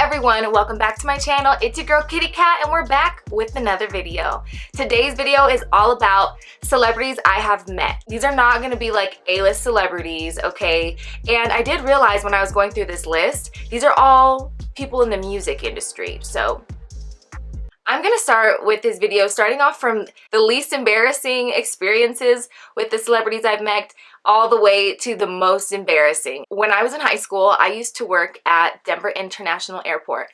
everyone, welcome back to my channel. It's your girl Kitty Cat and we're back with another video. Today's video is all about celebrities I have met. These are not going to be like A-list celebrities, okay? And I did realize when I was going through this list, these are all people in the music industry. So I'm gonna start with this video starting off from the least embarrassing experiences with the celebrities I've met all the way to the most embarrassing. When I was in high school, I used to work at Denver International Airport.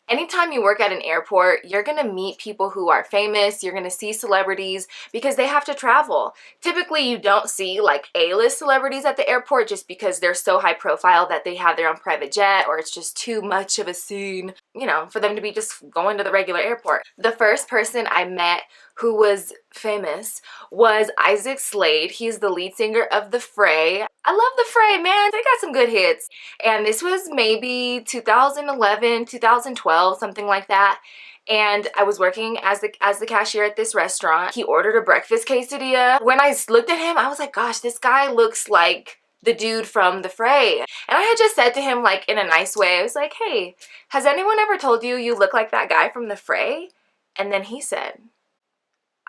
Anytime you work at an airport, you're gonna meet people who are famous, you're gonna see celebrities because they have to travel. Typically, you don't see like A-list celebrities at the airport just because they're so high profile that they have their own private jet or it's just too much of a scene, you know, for them to be just going to the regular airport. The first person I met who was famous was Isaac Slade. He's the lead singer of The Fray. I love The Fray, man. They got some good hits. And this was maybe 2011, 2012, something like that. And I was working as the cashier at this restaurant. He ordered a breakfast quesadilla. When I looked at him, I was like, gosh, this guy looks like the dude from The Fray. And I had just said to him, like, in a nice way, I was like, hey, has anyone ever told you you look like that guy from The Fray? And then he said,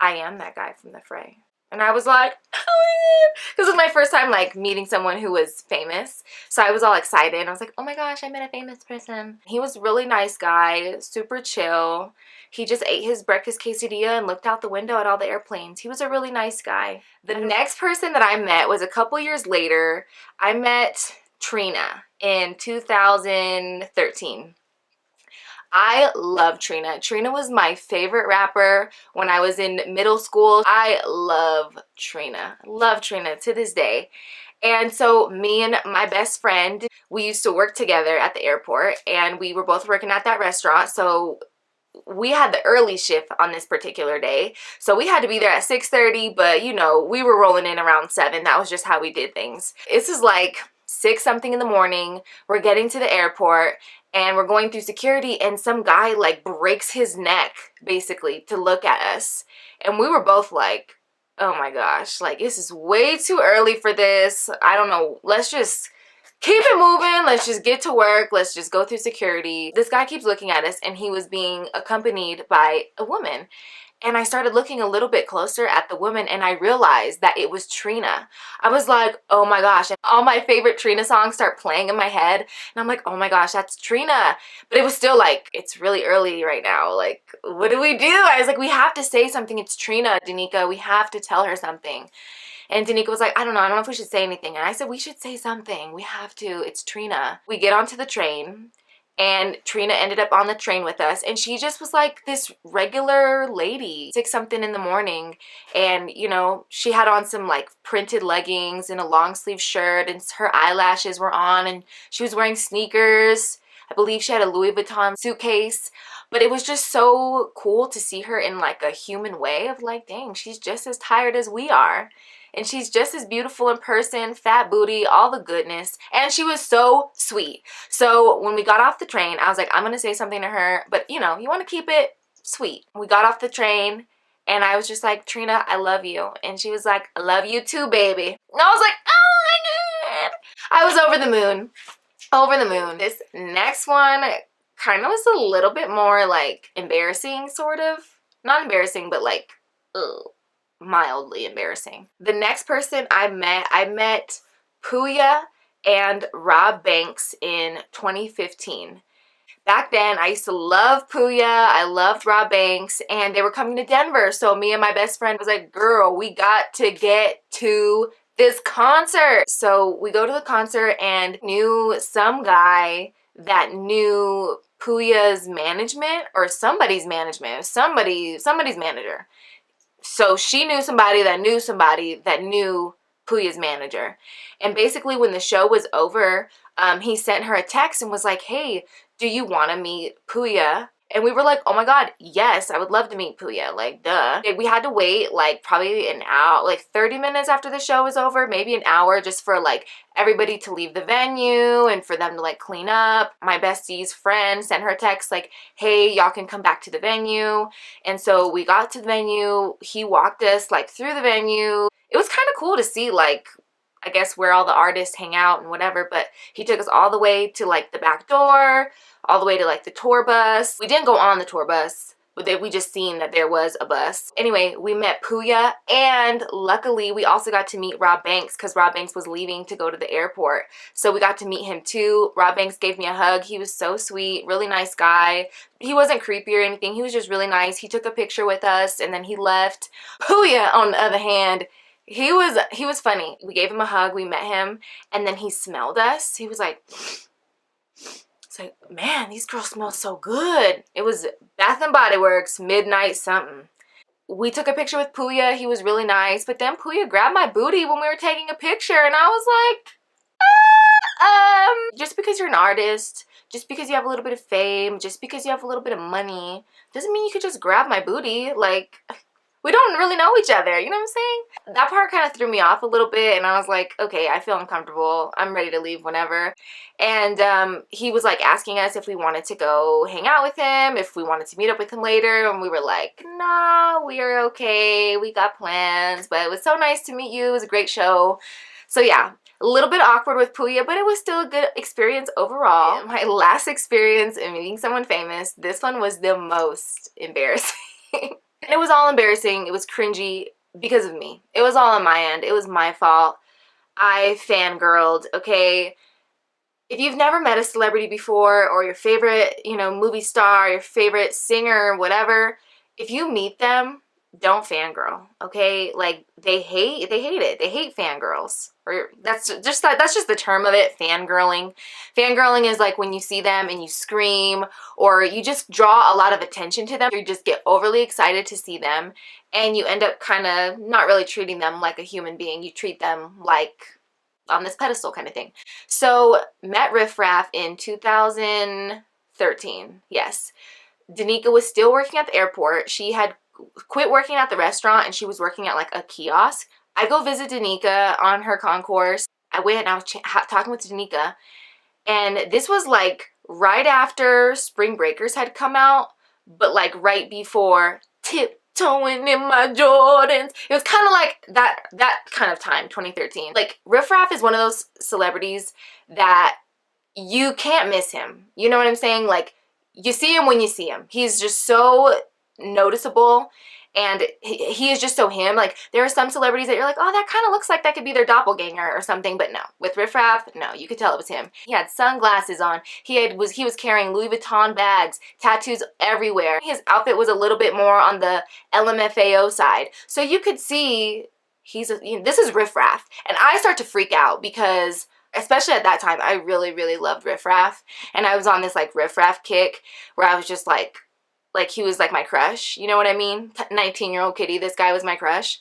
I am that guy from The Fray. And I was like, oh my god. This was my first time like meeting someone who was famous. So I was all excited. I was like, oh my gosh, I met a famous person. He was a really nice guy, super chill. He just ate his breakfast quesadilla and looked out the window at all the airplanes. He was a really nice guy. The next person that I met was a couple years later. I met Trina in 2013. I love Trina. Trina was my favorite rapper when I was in middle school. I love Trina. Love Trina to this day. And so me and my best friend, we used to work together at the airport and we were both working at that restaurant. So we had the early shift on this particular day. So we had to be there at 6:30, but you know, we were rolling in around 7. That was just how we did things. This is like 6 something in the morning. We're getting to the airport and we're going through security and some guy like breaks his neck basically to look at us. And we were both like, oh my gosh, like this is way too early for this. I don't know. Let's just keep it moving. Let's just get to work. Let's just go through security. This guy keeps looking at us and he was being accompanied by a woman. And I started looking a little bit closer at the woman and I realized that it was Trina. I was like, oh my gosh. And all my favorite Trina songs start playing in my head. And I'm like, oh my gosh, that's Trina. But it was still like, it's really early right now. Like, what do we do? I was like, we have to say something. It's Trina, Danica. We have to tell her something. And Danica was like, I don't know if we should say anything. And I said, we should say something. We have to. It's Trina. We get onto the train. And Trina ended up on the train with us and she just was like this regular lady, 6 something in the morning. And you know, she had on some like printed leggings and a long sleeve shirt and her eyelashes were on and she was wearing sneakers. I believe she had a Louis Vuitton suitcase. But it was just so cool to see her in like a human way of like, dang, she's just as tired as we are. And she's just as beautiful in person, fat booty, all the goodness. And she was so sweet. So when we got off the train, I was like, I'm going to say something to her. But, you know, you want to keep it sweet. We got off the train and I was just like, Trina, I love you. And she was like, I love you too, baby. And I was like, oh my God. I was over the moon. Over the moon. This next one kind of was a little bit more like embarrassing, sort of. Not embarrassing, but like, ugh. Mildly embarrassing. The next person I met Puya and Rob Banks in 2015. Back then, I used to love Puya, I loved Rob Banks, and they were coming to Denver. So me and my best friend was like, girl, we got to get to this concert. So we go to the concert and knew some guy that knew Puya's management or somebody's management, somebody's manager. So she knew somebody that knew Puya's manager. And basically when the show was over, he sent her a text and was like, hey, do you want to meet Puya? And we were like, oh my God, yes, I would love to meet Puya. Like, duh. We had to wait like probably an hour, like 30 minutes after the show was over, maybe an hour just for like everybody to leave the venue and for them to like clean up. My bestie's friend sent her a text like, hey, y'all can come back to the venue. And so we got to the venue. He walked us like through the venue. It was kind of cool to see like, I guess where all the artists hang out and whatever, but he took us all the way to like the back door, all the way to like the tour bus. We didn't go on the tour bus, but we just seen that there was a bus. Anyway, we met Puya, and luckily we also got to meet Rob Banks because Rob Banks was leaving to go to the airport. So we got to meet him too. Rob Banks gave me a hug. He was so sweet, really nice guy. He wasn't creepy or anything. He was just really nice. He took a picture with us and then he left. Puya, on the other hand, he was funny. We gave him a hug, we met him, and then he smelled us. He was like, it's like, man, these girls smell so good. It was Bath and Body Works, midnight something. We took a picture with Puya. He was really nice, but then Puya grabbed my booty when we were taking a picture, and I was like, just because you're an artist, just because you have a little bit of fame, just because you have a little bit of money, doesn't mean you could just grab my booty. Like, we don't really know each other, you know what I'm saying? That part kind of threw me off a little bit, and I was like, okay, I feel uncomfortable. I'm ready to leave whenever. And he was like asking us if we wanted to go hang out with him, if we wanted to meet up with him later, and we were like, nah, we're okay. We got plans, but it was so nice to meet you. It was a great show. So yeah, a little bit awkward with Puya, but it was still a good experience overall. My last experience in meeting someone famous, this one was the most embarrassing. And it was all embarrassing. It was cringy because of me. It was all on my end. It was my fault. I fangirled, okay? If you've never met a celebrity before, or your favorite, you know, movie star, your favorite singer, whatever, if you meet them, don't fangirl, okay? Like, they hate it. They hate fangirls. Or that's just the term of it, fangirling. Fangirling is like when you see them and you scream, or you just draw a lot of attention to them. You just get overly excited to see them, and you end up kind of not really treating them like a human being. You treat them like on this pedestal kind of thing. So, met Riff Raff in 2013, yes. Danica was still working at the airport. She had quit working at the restaurant and she was working at like a kiosk. I go visit Danica on her concourse. I went and I was talking with Danica, and this was like right after Spring Breakers had come out, but like right before Tiptoeing in My Jordans. It was kind of like that kind of time, 2013. Like, Riff Raff is one of those celebrities that you can't miss him. You know what I'm saying? Like, you see him when you see him. He's just so noticeable, and he is just so him. Like, there are some celebrities that you're like, oh, that kind of looks like that could be their doppelganger or something, but no. With Riff Raff, no, you could tell it was him. He had sunglasses on. He was carrying Louis Vuitton bags, tattoos everywhere. His outfit was a little bit more on the LMFAO side, so you could see this is Riff Raff. And I start to freak out because, especially at that time, I really, really loved Riff Raff, and I was on this like Riff Raff kick where I was just like he was like my crush, you know what I mean? 19-year-old Kitty, this guy was my crush.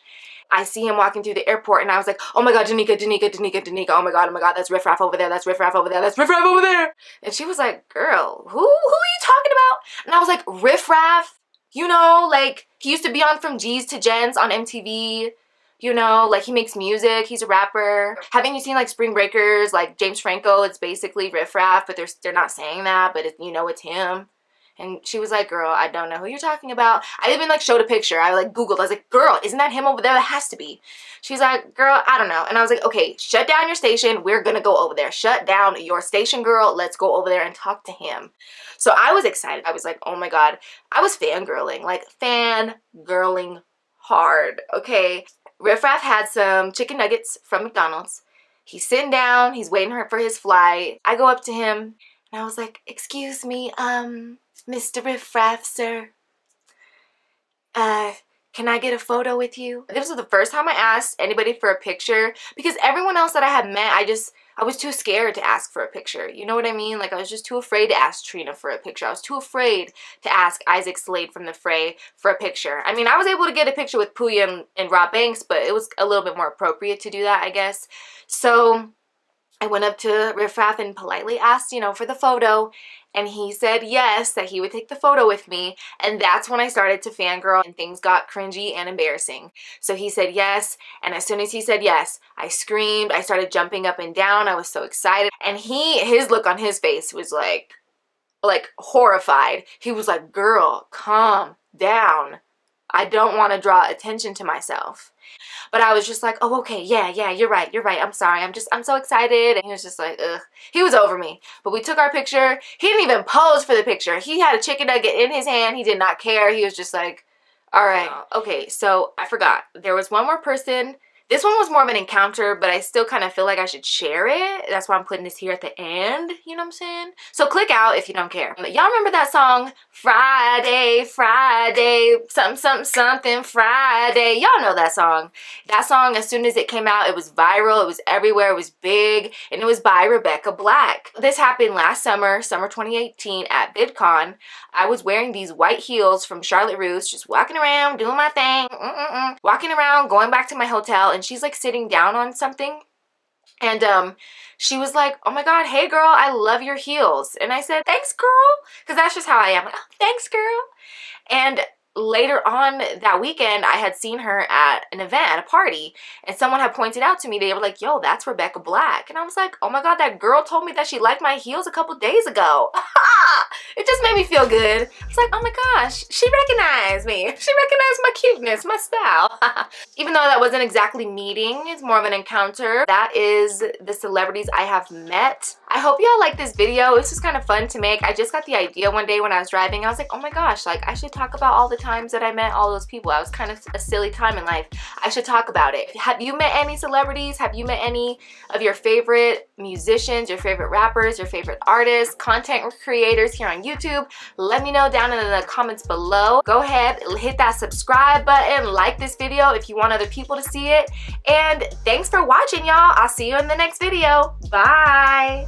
I see him walking through the airport, and I was like, oh my god, Danica, oh my god, that's Riff Raff over there, that's Riff Raff over there, that's Riff Raff over there. And she was like, girl, who are you talking about? And I was like, Riff Raff, you know, like, he used to be on From G's to Jen's on MTV. You know, like, he makes music, he's a rapper. Haven't you seen like Spring Breakers, like James Franco? It's basically Riff Raff, but they're not saying that, but you know it's him. And she was like, girl, I don't know who you're talking about. I even like showed a picture. I like Googled. I was like, girl, isn't that him over there? That has to be. She's like, girl, I don't know. And I was like, okay, shut down your station. We're going to go over there. Shut down your station, girl. Let's go over there and talk to him. So I was excited. I was like, oh my god. I was fangirling. Like, fangirling hard. Okay. Riff Raff had some chicken nuggets from McDonald's. He's sitting down. He's waiting for his flight. I go up to him and I was like, excuse me, Mr. Riff Raff, sir, can I get a photo with you? This was the first time I asked anybody for a picture, because everyone else that I had met, I was too scared to ask for a picture. You know what I mean? Like, I was just too afraid to ask Trina for a picture. I was too afraid to ask Isaac Slade from The Fray for a picture. I mean, I was able to get a picture with Puya and Rob Banks, but it was a little bit more appropriate to do that, I guess. So I went up to Riff Raff and politely asked, you know, for the photo, and he said yes, that he would take the photo with me, and that's when I started to fangirl and things got cringy and embarrassing. So he said yes, and as soon as he said yes, I screamed, I started jumping up and down, I was so excited, and his look on his face was like horrified. He was like, girl, calm down. I don't want to draw attention to myself. But I was just like, oh, okay, yeah, you're right. I'm sorry. I'm so excited. And he was just like, ugh. He was over me. But we took our picture. He didn't even pose for the picture. He had a chicken nugget in his hand. He did not care. He was just like, all right. Okay, so I forgot. There was one more person. This one was more of an encounter, but I still kind of feel like I should share it. That's why I'm putting this here at the end. You know what I'm saying? So click out if you don't care. Y'all remember that song, Friday, Friday, something, Friday. Y'all know that song. That song, as soon as it came out, it was viral. It was everywhere. It was big. And it was by Rebecca Black. This happened last summer, summer 2018 at VidCon. I was wearing these white heels from Charlotte Russe, just walking around, doing my thing, walking around, going back to my hotel, and she's like sitting down on something, and she was like, oh my god, hey girl, I love your heels. And I said, thanks girl, because that's just how I am, like, oh, thanks girl. And later on that weekend, I had seen her at an event, at a party, and someone had pointed out to me, they were like, yo, that's Rebecca Black. And I was like, oh my god, that girl told me that she liked my heels a couple days ago. It just made me feel good. I was like, oh my gosh, she recognized me. She recognized my cuteness, my style. Even though that wasn't exactly meeting, it's more of an encounter. That is the celebrities I have met. I hope y'all like this video. This was kind of fun to make. I just got the idea one day when I was driving. I was like, oh my gosh, like I should talk about all the times that I met all those people. I was kind of a silly time in life. I should talk about it. Have you met any celebrities? Have you met any of your favorite musicians, your favorite rappers, your favorite artists, content creators here on YouTube? Let me know down in the comments below. Go ahead, hit that subscribe button, like this video if you want other people to see it. And thanks for watching, y'all. I'll see you in the next video. Bye.